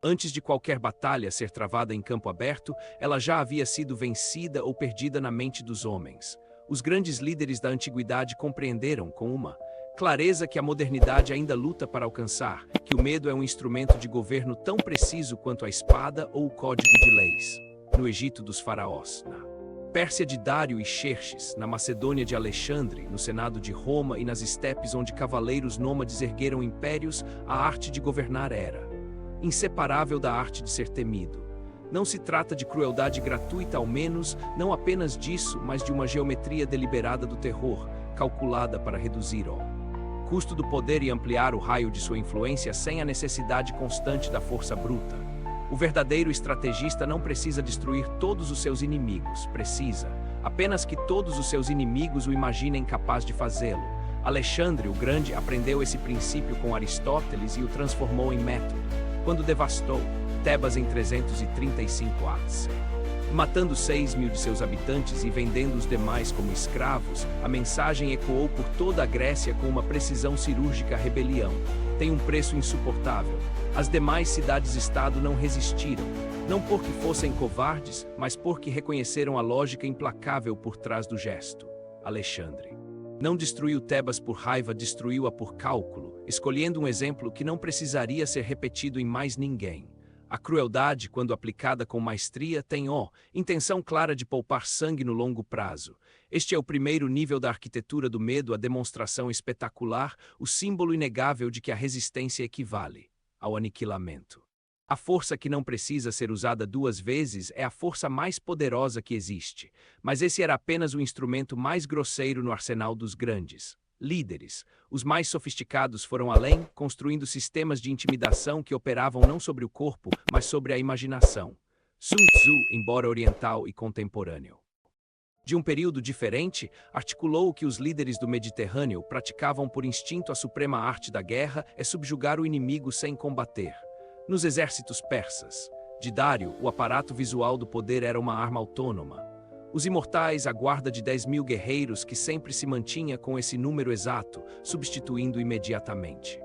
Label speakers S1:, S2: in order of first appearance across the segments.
S1: Antes de qualquer batalha ser travada em campo aberto, ela já havia sido vencida ou perdida na mente dos homens. Os grandes líderes da antiguidade compreenderam com uma clareza que a modernidade ainda luta para alcançar, que o medo é um instrumento de governo tão preciso quanto a espada ou o código de leis. No Egito dos faraós, na Pérsia de Dário e Xerxes, na Macedônia de Alexandre, no Senado de Roma e nas estepes onde cavaleiros nômades ergueram impérios, a arte de governar era inseparável da arte de ser temido. Não se trata de crueldade gratuita, ao menos, não apenas disso, mas de uma geometria deliberada do terror, calculada para reduzir o custo do poder e ampliar o raio de sua influência sem a necessidade constante da força bruta. O verdadeiro estrategista não precisa destruir todos os seus inimigos, precisa apenas que todos os seus inimigos o imaginem capaz de fazê-lo. Alexandre o Grande aprendeu esse princípio com Aristóteles e o transformou em método, quando devastou Tebas em 335 a.C. Matando 6.000 de seus habitantes e vendendo os demais como escravos, a mensagem ecoou por toda a Grécia com uma precisão cirúrgica: a rebelião tem um preço insuportável. As demais cidades-estado não resistiram, não porque fossem covardes, mas porque reconheceram a lógica implacável por trás do gesto. Alexandre não destruiu Tebas por raiva, destruiu-a por cálculo, escolhendo um exemplo que não precisaria ser repetido em mais ninguém. A crueldade, quando aplicada com maestria, tem intenção clara de poupar sangue no longo prazo. Este é o primeiro nível da arquitetura do medo, a demonstração espetacular, o símbolo inegável de que a resistência equivale ao aniquilamento. A força que não precisa ser usada duas vezes é a força mais poderosa que existe, mas esse era apenas o instrumento mais grosseiro no arsenal dos grandes líderes. Os mais sofisticados foram além, construindo sistemas de intimidação que operavam não sobre o corpo, mas sobre a imaginação. Sun Tzu, embora oriental e contemporâneo de um período diferente, articulou o que os líderes do Mediterrâneo praticavam por instinto: a suprema arte da guerra é subjugar o inimigo sem combater. Nos exércitos persas de Dário, o aparato visual do poder era uma arma autônoma. Os imortais, a guarda de 10.000 guerreiros que sempre se mantinha com esse número exato, substituindo imediatamente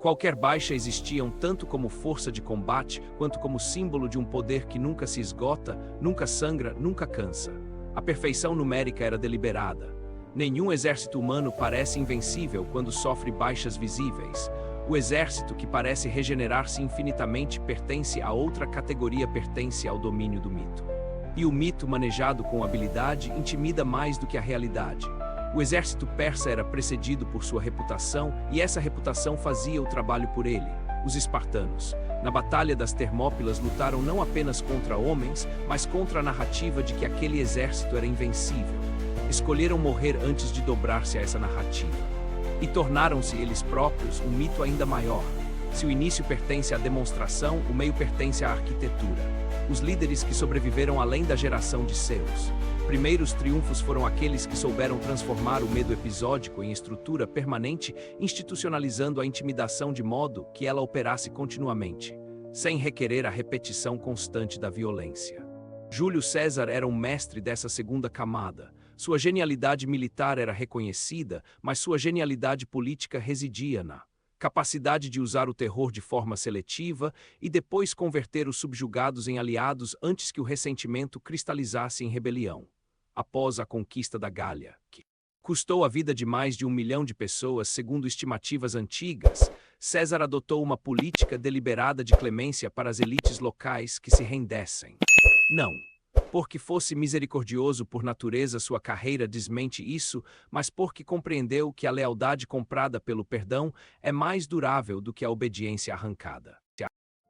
S1: qualquer baixa, existiam tanto como força de combate, quanto como símbolo de um poder que nunca se esgota, nunca sangra, nunca cansa. A perfeição numérica era deliberada. Nenhum exército humano parece invencível quando sofre baixas visíveis. O exército que parece regenerar-se infinitamente pertence a outra categoria, pertence ao domínio do mito. E o mito, manejado com habilidade, intimida mais do que a realidade. O exército persa era precedido por sua reputação, e essa reputação fazia o trabalho por ele. Os espartanos, na Batalha das Termópilas, lutaram não apenas contra homens, mas contra a narrativa de que aquele exército era invencível. Escolheram morrer antes de dobrar-se a essa narrativa. E tornaram-se eles próprios um mito ainda maior. Se o início pertence à demonstração, o meio pertence à arquitetura. Os líderes que sobreviveram além da geração de seus primeiros triunfos foram aqueles que souberam transformar o medo episódico em estrutura permanente, institucionalizando a intimidação de modo que ela operasse continuamente, sem requerer a repetição constante da violência. Júlio César era um mestre dessa segunda camada. Sua genialidade militar era reconhecida, mas sua genialidade política residia na capacidade de usar o terror de forma seletiva e depois converter os subjugados em aliados antes que o ressentimento cristalizasse em rebelião. Após a conquista da Gália, que custou a vida de mais de 1 milhão de pessoas, segundo estimativas antigas, César adotou uma política deliberada de clemência para as elites locais que se rendessem. Não porque fosse misericordioso por natureza, sua carreira desmente isso, mas porque compreendeu que a lealdade comprada pelo perdão é mais durável do que a obediência arrancada.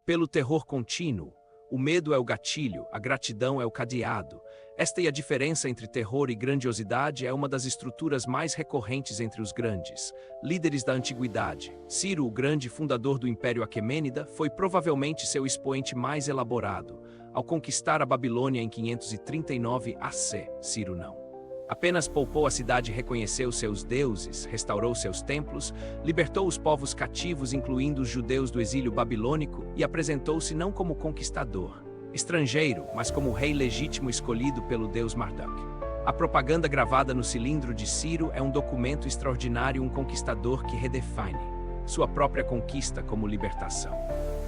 S1: Pelo terror contínuo, o medo é o gatilho, a gratidão é o cadeado. Esta e a diferença entre terror e grandiosidade é uma das estruturas mais recorrentes entre os grandes líderes da antiguidade. Ciro o Grande, fundador do Império Aquemênida, foi provavelmente seu expoente mais elaborado. Ao conquistar a Babilônia em 539 AC, Ciro não apenas poupou a cidade, reconheceu seus deuses, restaurou seus templos, libertou os povos cativos, incluindo os judeus do exílio babilônico, e apresentou-se não como conquistador estrangeiro, mas como rei legítimo escolhido pelo deus Marduk. A propaganda gravada no cilindro de Ciro é um documento extraordinário, um conquistador que redefine sua própria conquista como libertação.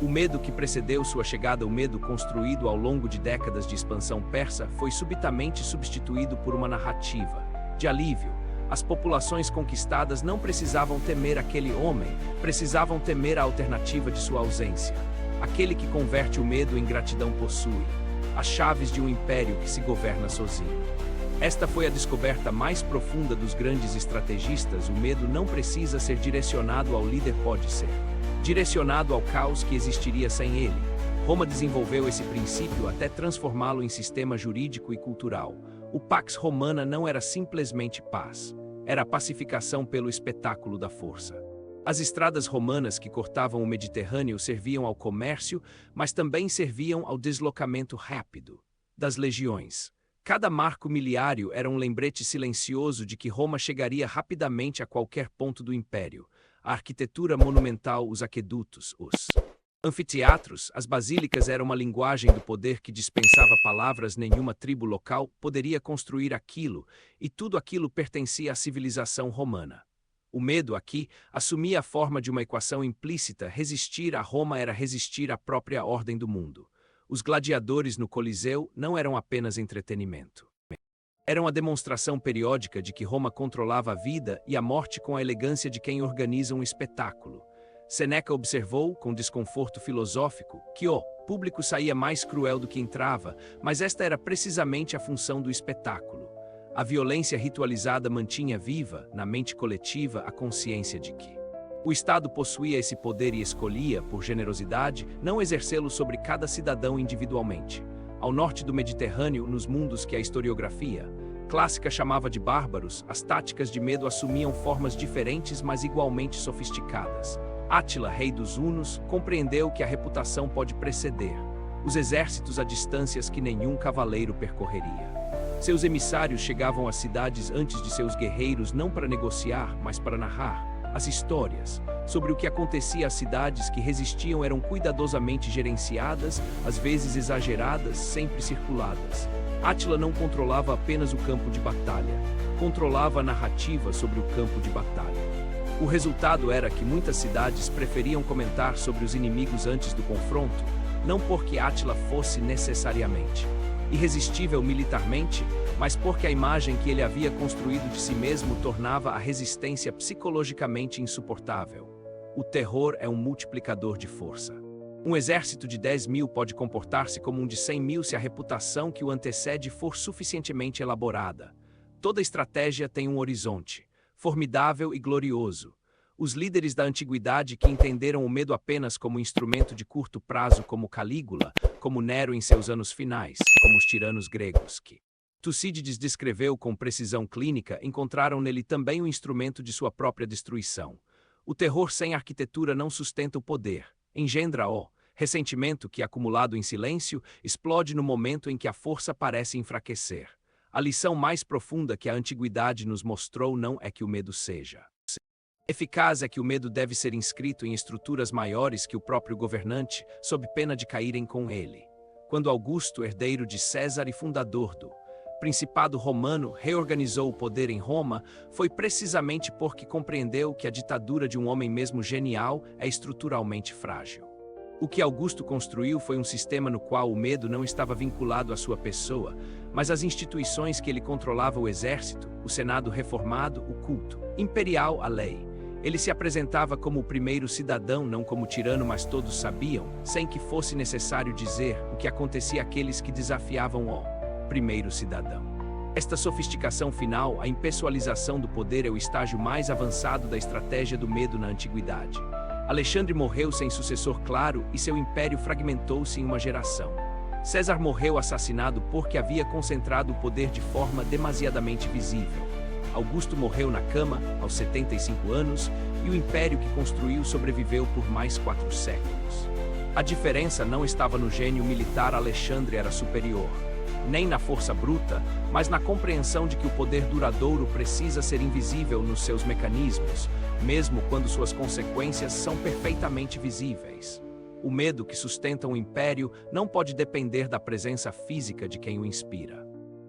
S1: O medo que precedeu sua chegada, o medo construído ao longo de décadas de expansão persa, foi subitamente substituído por uma narrativa de alívio. As populações conquistadas não precisavam temer aquele homem, precisavam temer a alternativa de sua ausência. Aquele que converte o medo em gratidão possui as chaves de um império que se governa sozinho. Esta foi a descoberta mais profunda dos grandes estrategistas. O medo não precisa ser direcionado ao líder, pode ser direcionado ao caos que existiria sem ele. Roma desenvolveu esse princípio até transformá-lo em sistema jurídico e cultural. O Pax Romana não era simplesmente paz, era a pacificação pelo espetáculo da força. As estradas romanas que cortavam o Mediterrâneo serviam ao comércio, mas também serviam ao deslocamento rápido das legiões. Cada marco miliário era um lembrete silencioso de que Roma chegaria rapidamente a qualquer ponto do império. A arquitetura monumental, os aquedutos, os anfiteatros, as basílicas eram uma linguagem do poder que dispensava palavras. Nenhuma tribo local poderia construir aquilo, e tudo aquilo pertencia à civilização romana. O medo aqui assumia a forma de uma equação implícita. Resistir a Roma era resistir à própria ordem do mundo. Os gladiadores no Coliseu não eram apenas entretenimento. Eram a demonstração periódica de que Roma controlava a vida e a morte com a elegância de quem organiza um espetáculo. Seneca observou, com desconforto filosófico, que o público saía mais cruel do que entrava, mas esta era precisamente a função do espetáculo. A violência ritualizada mantinha viva, na mente coletiva, a consciência de que o Estado possuía esse poder e escolhia, por generosidade, não exercê-lo sobre cada cidadão individualmente. Ao norte do Mediterrâneo, nos mundos que a historiografia clássica chamava de bárbaros, as táticas de medo assumiam formas diferentes, mas igualmente sofisticadas. Átila, rei dos hunos, compreendeu que a reputação pode preceder os exércitos a distâncias que nenhum cavaleiro percorreria. Seus emissários chegavam às cidades antes de seus guerreiros, não para negociar, mas para narrar. As histórias sobre o que acontecia às cidades que resistiam eram cuidadosamente gerenciadas, às vezes exageradas, sempre circuladas. Átila não controlava apenas o campo de batalha, controlava a narrativa sobre o campo de batalha. O resultado era que muitas cidades preferiam comentar sobre os inimigos antes do confronto, não porque Átila fosse necessariamente irresistível militarmente, mas porque a imagem que ele havia construído de si mesmo tornava a resistência psicologicamente insuportável. O terror é um multiplicador de força. Um exército de 10.000 pode comportar-se como um de 100.000 se a reputação que o antecede for suficientemente elaborada. Toda estratégia tem um horizonte, formidável e glorioso. Os líderes da antiguidade que entenderam o medo apenas como instrumento de curto prazo, como Calígula, como Nero em seus anos finais, como os tiranos gregos que Tucídides descreveu com precisão clínica, encontraram nele também o instrumento de sua própria destruição. O terror sem arquitetura não sustenta o poder, engendra o ressentimento que, acumulado em silêncio, explode no momento em que a força parece enfraquecer. A lição mais profunda que a antiguidade nos mostrou não é que o medo seja eficaz, é que o medo deve ser inscrito em estruturas maiores que o próprio governante, sob pena de caírem com ele. Quando Augusto, herdeiro de César e fundador do Principado Romano, reorganizou o poder em Roma, foi precisamente porque compreendeu que a ditadura de um homem mesmo genial é estruturalmente frágil. O que Augusto construiu foi um sistema no qual o medo não estava vinculado à sua pessoa, mas às instituições que ele controlava: o exército, o senado reformado, o culto imperial, a lei. Ele se apresentava como o primeiro cidadão, não como tirano, mas todos sabiam, sem que fosse necessário dizer, o que acontecia àqueles que desafiavam o primeiro cidadão. Esta sofisticação final, a impessoalização do poder, é o estágio mais avançado da estratégia do medo na antiguidade. Alexandre morreu sem sucessor claro e seu império fragmentou-se em uma geração. César morreu assassinado porque havia concentrado o poder de forma demasiadamente visível. Augusto morreu na cama, aos 75 anos, e o império que construiu sobreviveu por mais 4 séculos. A diferença não estava no gênio militar. Alexandre era superior, nem na força bruta, mas na compreensão de que o poder duradouro precisa ser invisível nos seus mecanismos, mesmo quando suas consequências são perfeitamente visíveis. O medo que sustenta um império não pode depender da presença física de quem o inspira.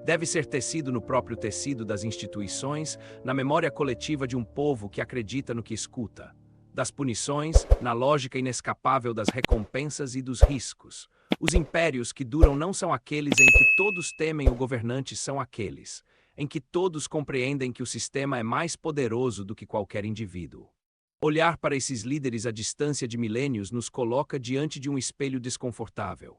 S1: Deve ser tecido no próprio tecido das instituições, na memória coletiva de um povo que acredita no que escuta. das punições, na lógica inescapável das recompensas e dos riscos. Os impérios que duram não são aqueles em que todos temem o governante, são aqueles em que todos compreendem que o sistema é mais poderoso do que qualquer indivíduo. Olhar para esses líderes à distância de milênios nos coloca diante de um espelho desconfortável.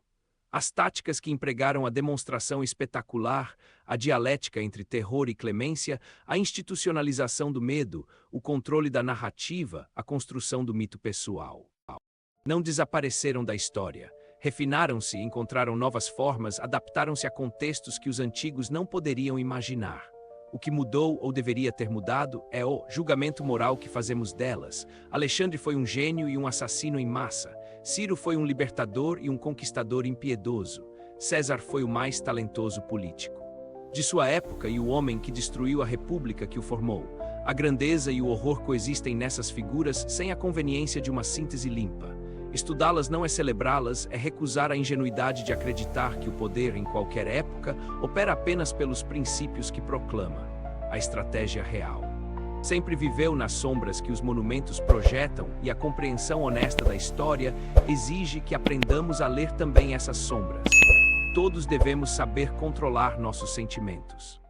S1: As táticas que empregaram a demonstração espetacular, a dialética entre terror e clemência, a institucionalização do medo, o controle da narrativa, a construção do mito pessoal. Não desapareceram da história. Refinaram-se, encontraram novas formas, adaptaram-se a contextos que os antigos não poderiam imaginar. O que mudou ou deveria ter mudado é o julgamento moral que fazemos delas. Alexandre foi um gênio e um assassino em massa. Ciro foi um libertador e um conquistador impiedoso. César foi o mais talentoso político de sua época e o homem que destruiu a república que o formou. A grandeza e o horror coexistem nessas figuras sem a conveniência de uma síntese limpa. Estudá-las não é celebrá-las, é recusar a ingenuidade de acreditar que o poder, em qualquer época, opera apenas pelos princípios que proclama, a estratégia real. Sempre viveu nas sombras que os monumentos projetam e a compreensão honesta da história exige que aprendamos a ler também essas sombras. Todos devemos saber controlar nossos sentimentos.